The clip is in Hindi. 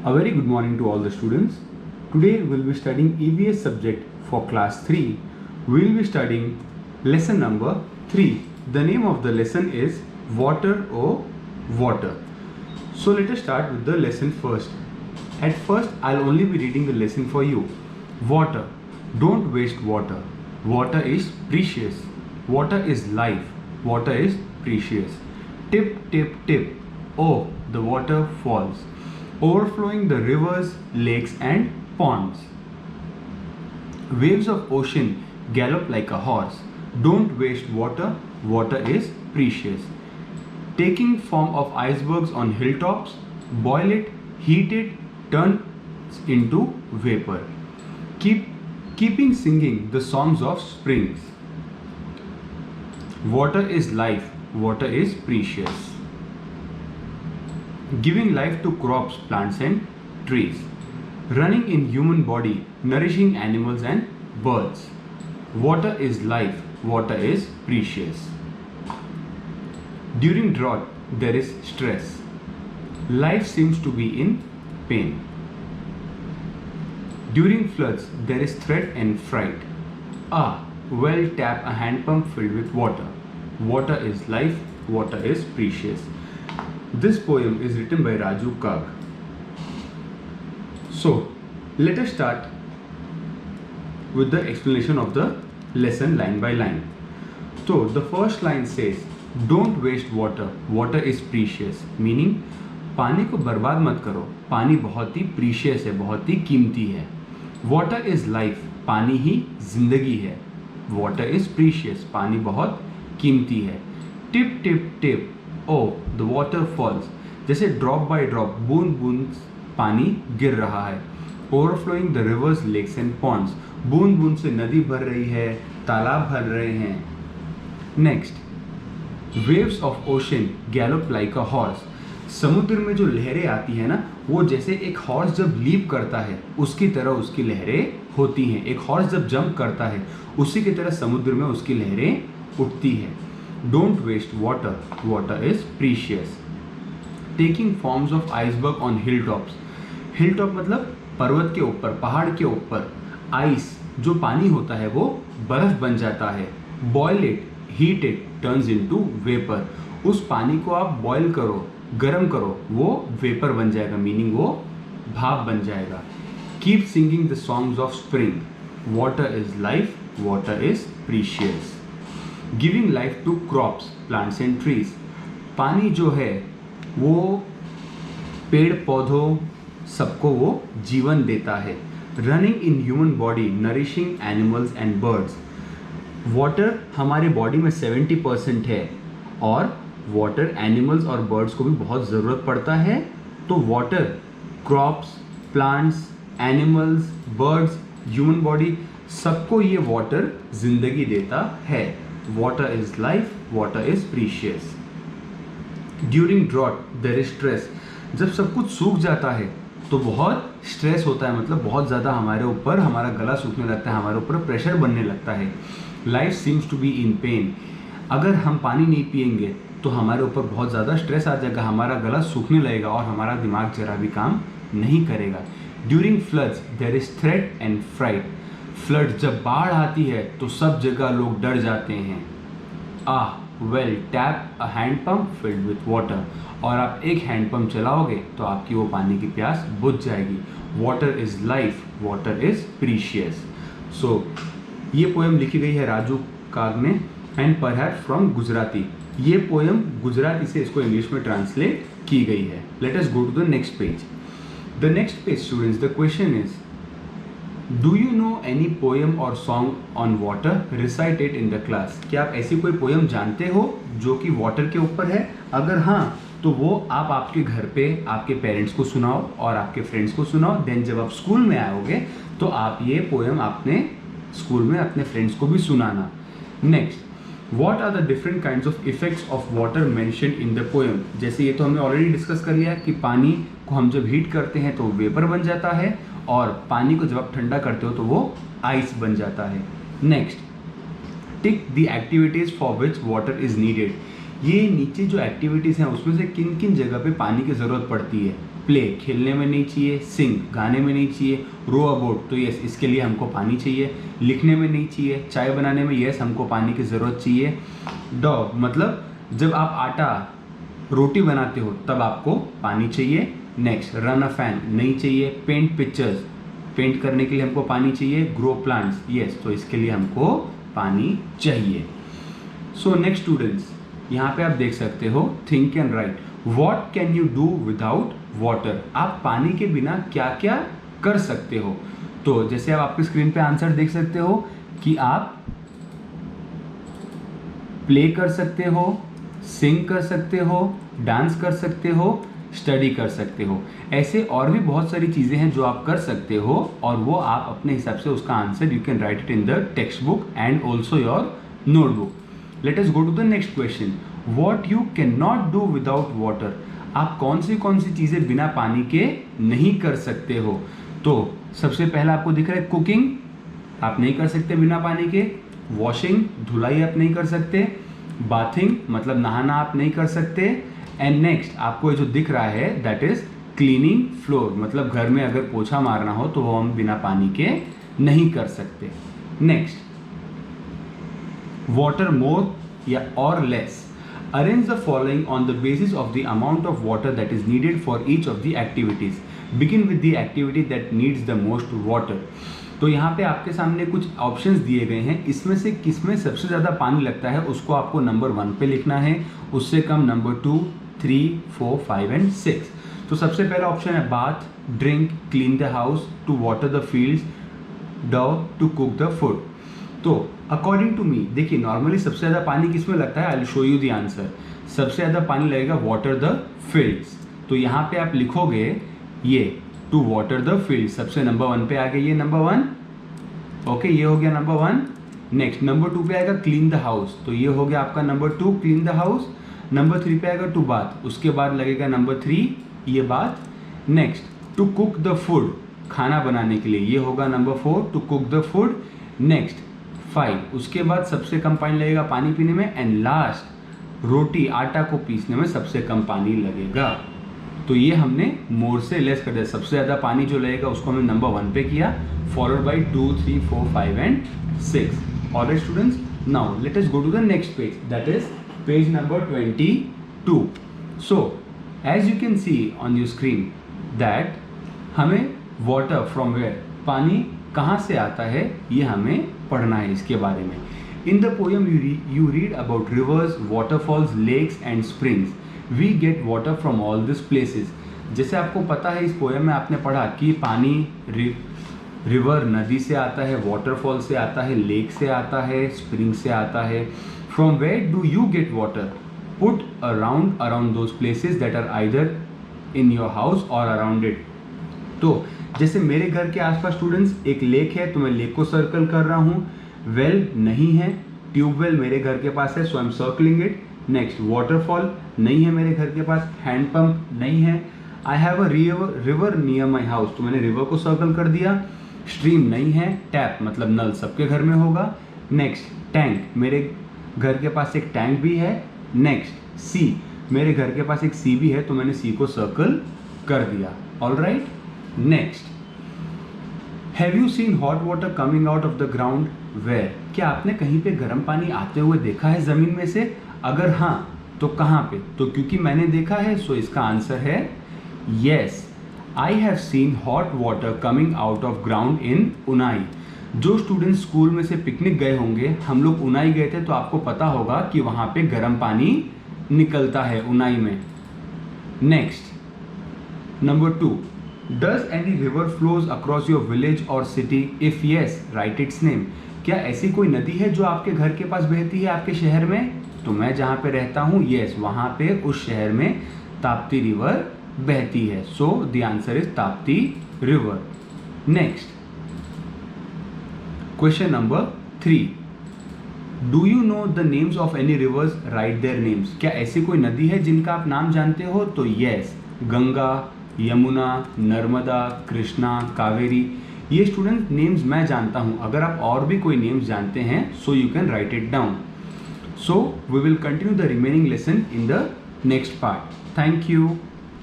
A very good morning to all the students. Today we'll be studying EVS subject for class 3. We'll be studying lesson number 3. The name of the lesson is Water or Water. So let us start with the lesson first. At first I'll only be reading the lesson for you. Water. Don't waste water. Water is precious. Water is life. Water is precious. Tip, tip, tip. Oh, the water falls, overflowing the rivers, lakes and ponds. Waves of ocean gallop like a horse. Don't waste water. Water is precious. Taking form of icebergs on hilltops, boil it, heat it, turn into vapor. Keeping singing the songs of springs. Water is life. Water is precious. Giving life to crops, plants and trees. Running in human body, nourishing animals and birds. Water is life. Water is precious. During drought, there is stress. Life seems to be in pain. During floods, there is threat and fright. Well, tap a hand pump filled with water. Water is life. Water is precious. This poem is written by Raju Kag. So, let us start with the explanation of the lesson line by line. So, the first line says, don't waste water. Water is precious. Meaning, पानी को बर्बाद मत करो. पानी बहुत ही precious है, बहुत ही कीमती है. Water is life. पानी ही जिंदगी है. Water is precious. पानी बहुत कीमती है. Tip, tip, tip. Oh, the water falls. जैसे drop by drop, बूंद बूंद पानी गिर रहा है. Overflowing the rivers, lakes and ponds. बूंद बूंद से नदी भर रही है, तालाब भर रहे हैं. Next, waves of ocean gallop like a horse. समुद्र में जो लहरें आती है ना, वो जैसे एक हॉर्स जब लीप करता है उसकी तरह उसकी लहरें होती हैं. एक हॉर्स जब जंप करता है उसी की तरह समुद्र में उसकी लहरें उठती हैं. Don't waste water. Water is precious. Taking forms of iceberg on hilltops. Hilltop मतलब पर्वत के ऊपर, पहाड़ के ऊपर. Ice जो पानी होता है वो बर्फ बन जाता है. Boil it, heat it, turns into vapor. उस पानी को आप बॉयल करो, गर्म करो, वो वेपर बन जाएगा. मीनिंग वो भाप बन जाएगा. Keep singing the songs of spring. Water is life. Water is precious. Giving life to crops, plants and trees. पानी जो है वो पेड़ पौधों सबको वो जीवन देता है. Running in human body, nourishing animals and birds. Water हमारे बॉडी में 70% है और वाटर एनिमल्स और बर्ड्स को भी बहुत ज़रूरत पड़ता है. तो water crops, plants, animals, birds, human body सबको ये वाटर जिंदगी देता है. Water is life. Water is precious. During drought there is stress. जब सब कुछ सूख जाता है तो बहुत स्ट्रेस होता है. मतलब बहुत ज़्यादा हमारे ऊपर, हमारा गला सूखने लगता है, हमारे ऊपर प्रेशर बनने लगता है. Life seems to be in pain. अगर हम पानी नहीं पिएंगे तो हमारे ऊपर बहुत ज़्यादा स्ट्रेस आ जाएगा, हमारा गला सूखने लगेगा और हमारा दिमाग जरा भी काम नहीं करेगा. During floods there is threat and fright. Flood जब बाढ़ आती है तो सब जगह लोग डर जाते हैं. Well tap a hand pump filled with water. और आप एक हैंड पंप चलाओगे तो आपकी वो पानी की प्यास बुझ जाएगी. Water is life. Water is precious. So ये पोएम लिखी गई है राजू काग ने एंड परहैप्स फ्रॉम गुजराती. ये पोएम गुजराती से इसको इंग्लिश में ट्रांसलेट की गई है. Let us go to the next page. The next page students, the question is, Do you know any poem or song on water? Recite it in the class. क्या आप ऐसी कोई पोएम जानते हो जो कि वाटर के ऊपर है? अगर हाँ तो वो आप आपके घर पे आपके पेरेंट्स को सुनाओ और आपके फ्रेंड्स को सुनाओ. देन जब आप स्कूल में आओगे तो आप ये पोएम अपने स्कूल में अपने फ्रेंड्स को भी सुनाना. Next, What are the different kinds of effects of water mentioned in the poem? जैसे ये तो हमने ऑलरेडी डिस्कस कर लिया कि पानी को हम जब हीट करते हैं तो वेपर बन जाता है और पानी को जब आप ठंडा करते हो तो वो आइस बन जाता है. Next, tick the activities for which water is needed. ये नीचे जो एक्टिविटीज़ हैं उसमें से किन किन जगह पे पानी की ज़रूरत पड़ती है. प्ले खेलने में नहीं चाहिए, सिंग गाने में नहीं चाहिए, रो अ बोट तो यस इसके लिए हमको पानी चाहिए, लिखने में नहीं चाहिए, चाय बनाने में यस हमको पानी की ज़रूरत चाहिए, डॉग मतलब जब आप आटा रोटी बनाते हो तब आपको पानी चाहिए, नेक्स्ट रन अ फैन नहीं चाहिए, पेंट पिक्चर्स पेंट करने के लिए हमको पानी चाहिए, ग्रो प्लांट्स यस तो इसके लिए हमको पानी चाहिए। सो नेक्स्ट स्टूडेंट्स यहाँ पे आप देख सकते हो think and right what can you do without water, आप पानी के बिना क्या क्या कर सकते हो। तो जैसे आप आपकी स्क्रीन पे आंसर देख सकते हो कि आप प्ले कर सकते हो, सिंग कर सकते हो, डांस कर सकते हो, स्टडी कर सकते हो, ऐसे और भी बहुत सारी चीज़ें हैं जो आप कर सकते हो और वो आप अपने हिसाब से उसका answer you can write it in the textbook and also your notebook. Let us go to the next question, what you can not do without water, आप कौन सी चीज़ें बिना पानी के नहीं कर सकते हो। तो सबसे पहला आपको दिख रहा है कुकिंग आप नहीं कर सकते बिना पानी के, वॉशिंग धुलाई आप नहीं कर सकते, बाथिंग मतलब नहाना आप नहीं कर सकते, एंड नेक्स्ट आपको जो दिख रहा है दैट इज क्लीनिंग फ्लोर मतलब घर में अगर पोछा मारना हो तो वो हम बिना पानी के नहीं कर सकते। नेक्स्ट वाटर मोर या और less, arrange the following on the basis of the amount of water that is needed for each of the activities, begin with the activity that needs the most water। तो यहाँ पे आपके सामने कुछ ऑप्शंस दिए गए हैं, इसमें से किसमें सबसे ज़्यादा पानी लगता है उसको आपको नंबर 1 पे लिखना है, उससे कम नंबर 2, 3, 4, 5 एंड 6। तो सबसे पहला ऑप्शन है bath, drink, clean the house, to water the fields, dog, to cook the food. तो अकॉर्डिंग टू मी देखिए नॉर्मली सबसे ज़्यादा पानी किसमें लगता है, I will show you the answer. सबसे ज़्यादा पानी लगेगा वाटर द फील्ड्स, तो यहाँ पे आप लिखोगे ये टू वाटर द फील्ड, सबसे नंबर 1 पे आ गया ये नंबर 1, ओके ये हो गया नंबर 1। नेक्स्ट नंबर 2 पे आएगा क्लीन द हाउस, तो ये हो गया आपका number 2 clean the house. Number 3 पे आएगा टू बाथ, उसके बाद लगेगा नंबर 3 ये बात। Next to cook the food खाना बनाने के लिए, ये होगा number 4 to cook the food. Next 5 उसके बाद सबसे कम पानी लगेगा पानी पीने में, एंड लास्ट रोटी आटा को पीसने में सबसे कम पानी लगेगा। तो ये हमने मोर से लेस कर दिया, सबसे ज़्यादा पानी जो लगेगा उसको हमने नंबर 1 पे किया, followed by 2, 3, 4, 5 and 6। Alright students, now let us go to the next page that is page number 22। So as you can see on your screen that हमें वाटर फ्रॉम वेयर पानी कहाँ से आता है ये हमें पढ़ना है इसके बारे में। In the poem you read about rivers, waterfalls, lakes and springs, we get water from all this places. जैसे आपको पता है इस पोएम में आपने पढ़ा कि पानी रिवर नदी से आता है, वाटरफॉल से आता है, लेक से आता है, स्प्रिंग से आता है। From where do you get water, put around those places that are either in your house और अराउंड इट। तो जैसे मेरे घर के आसपास स्टूडेंट्स एक लेक है तो मैं लेक को सर्कल कर रहा हूँ, वेल नहीं है, ट्यूबवेल मेरे घर के पास है so I am circling it. Next waterfall नहीं है मेरे घर के पास, हैंडपम्प नहीं है, I have a river near my house तो मैंने रिवर को सर्कल कर दिया। स्ट्रीम नहीं है, टैप मतलब नल सबके घर में होगा। नेक्स्ट टैंक, मेरे घर के पास एक टैंक भी है। नेक्स्ट सी, मेरे घर के पास एक सी भी है तो मैंने सी को सर्कल कर दिया। Alright, next have you seen hot water coming out of the ground where, क्या आपने कहीं पे गर्म पानी आते हुए देखा है ज़मीन में से, अगर हाँ तो कहाँ पे। तो क्योंकि मैंने देखा है सो इसका आंसर है yes, I have seen hot water coming out of ground in Unai. जो स्टूडेंट स्कूल में से पिकनिक गए होंगे, हम लोग उनाई गए थे तो आपको पता होगा कि वहाँ पे गर्म पानी निकलता है उनाई में। Next number 2, does any river flows across your village और city, if yes write its name, क्या ऐसी कोई नदी है जो आपके घर के पास बहती है आपके शहर में। तो मैं जहाँ पे रहता हूँ येस वहाँ पे उस शहर में ताप्ती रिवर बहती है, so the answer is Tapti river. Next question number 3, do you know the names of any reverse, right their names, क्या ऐसी कोई नदी है जिनका आप नाम जानते हो। तो येस, गंगा, यमुना, नर्मदा, कृष्णा, कावेरी, ये स्टूडेंट नेम्स मैं जानता हूँ। अगर आप और भी कोई नेम्स जानते हैं so you can write it down. So we will continue the remaining lesson in the next part. Thank you.